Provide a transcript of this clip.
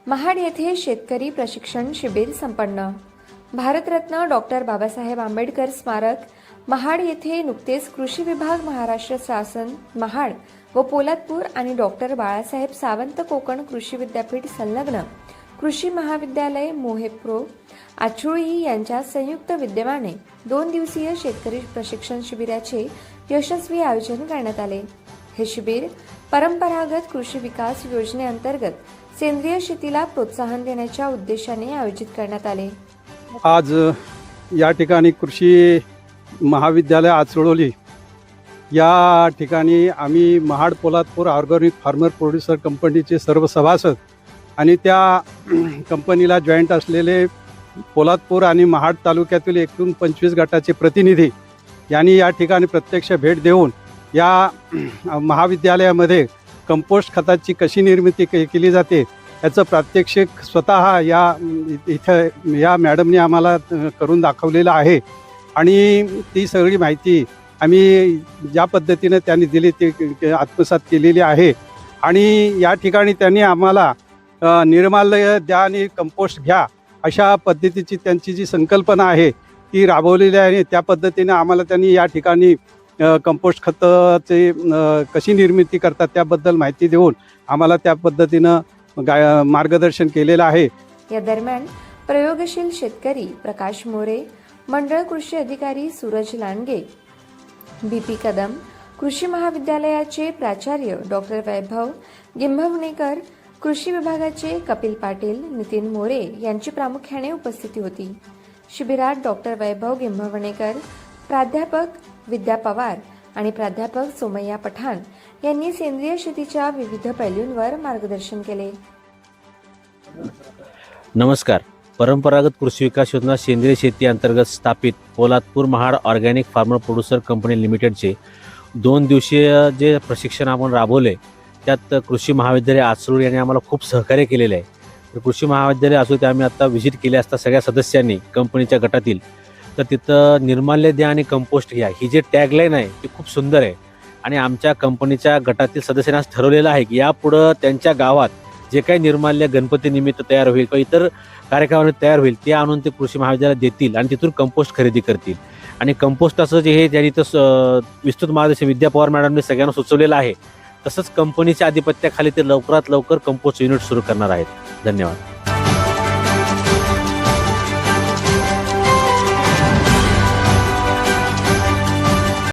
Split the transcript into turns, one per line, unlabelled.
महाड येथे शेतकरी प्रशिक्षण शिबिर संपन्न। भारतरत्न डॉक्टर बाबासाहेब आंबेडकर स्मारक महाड येथे नुकतेच कृषी विभाग, महाराष्ट्र शासन, महाड व पोलादपूर आणि डॉक्टर बाळासाहेब सावंत कोकण कृषी विद्यापीठ संलग्न कृषी महाविद्यालय मोहेप्रो आचुळी यांच्या संयुक्त विद्यमाने 2 दिवसीय शेतकरी प्रशिक्षण शिबिराचे यशस्वी आयोजन करण्यात आले। हे शिबिर परंपरागत कृषी विकास योजनेअंतर्गत सेंद्रिय शेतीला प्रोत्साहन देण्याच्या उद्देशाने आयोजित करण्यात आले।
आज या ठिकाणी कृषी महाविद्यालय आचरोली या ठिकाणी आम्ही Mahad Poladpur organic farmer producer कंपनीचे सर्व सभासद आणि त्या कंपनीला जॉईंट असलेले पोलादपूर आणि महाड तालुक्यातील एकूण 25 गटाचे प्रतिनिधी यांनी या ठिकाणी प्रत्यक्ष भेट देऊन या महाविद्यालयामध्ये कंपोस्ट खताची कशी निर्मिती केली जाते याचं प्रात्यक्षिक स्वतः इथं या मॅडमने आम्हाला करून दाखवलेलं आहे आणि ती सगळी माहिती आम्ही ज्या पद्धतीने त्यांनी दिली ती आत्मसात केलेली आहे। आणि या ठिकाणी त्यांनी आम्हाला निर्माल्य द्या आणि कंपोस्ट घ्या अशा पद्धतीची त्यांची जी संकल्पना आहे ती राबवलेली आहे। त्या पद्धतीने आम्हाला त्यांनी या ठिकाणी कंपोस्ट खताचे कशी निर्मिती करतात त्याबद्दल माहिती देऊन आम्हाला त्या पद्धतीनं मार्गदर्शन केलेलं आहे।
या दरम्यान प्रयोगशील शेतकरी प्रकाश मोरे, मंडळ कृषी अधिकारी सूरज लांडगे, बीपी कदम, कृषी महाविद्यालयाचे प्राचार्य डॉक्टर वैभव गिंभवणेकर, कृषी विभागाचे कपिल पाटील, नितीन मोरे यांची प्रामुख्याने उपस्थिती होती। शिबिरात डॉक्टर वैभव गिंभवणेकर, प्राध्यापक विद्या पवार आणि प्राध्यापक सोमय्या पठाण यांनी सेंद्रिय शेतीच्या विविध पैलूंवर मार्गदर्शन केले।
नमस्कार। परंपरागत कृषी विकास योजना सेंद्रिय शेती अंतर्गत स्थापित Poladpur Mahad organic farmer producer company लिमिटेडचे 2 दिवसीय जे प्रशिक्षण आपण राबवले त्यात कृषी महाविद्यालय आचरोली यांनी आम्हाला खूप सहकार्य केलेले आहे। तर कृषी महाविद्यालय आचरोली आम्ही आता व्हिजिट केली असता सगळ्या सदस्यांनी कंपनीच्या गटातील, तर तिथं निर्माल्य द्या आणि कंपोस्ट घ्या ही जे टॅगलाईन आहे ती खूप सुंदर आहे आणि आमच्या कंपनीच्या गटातील सदस्यांनी आज ठरवलेलं आहे की यापुढं त्यांच्या गावात जे काही निर्माल्य गणपतीनिमित्त तयार होईल किंवा इतर कार्यक्रमामध्ये तयार होईल ते आणून ते कृषी महाविद्यालयात देतील आणि तिथून कंपोस्ट खरेदी करतील। आणि कंपोस्टाचं जे हे त्यांनी तर विस्तृत मार्गदर्शन विद्या पवार मॅडमने सगळ्यांना सुचवलेलं आहे, तसंच कंपनीच्या आधिपत्याखाली ते लवकरात लवकर कंपोस्ट युनिट सुरू करणार आहेत। धन्यवाद।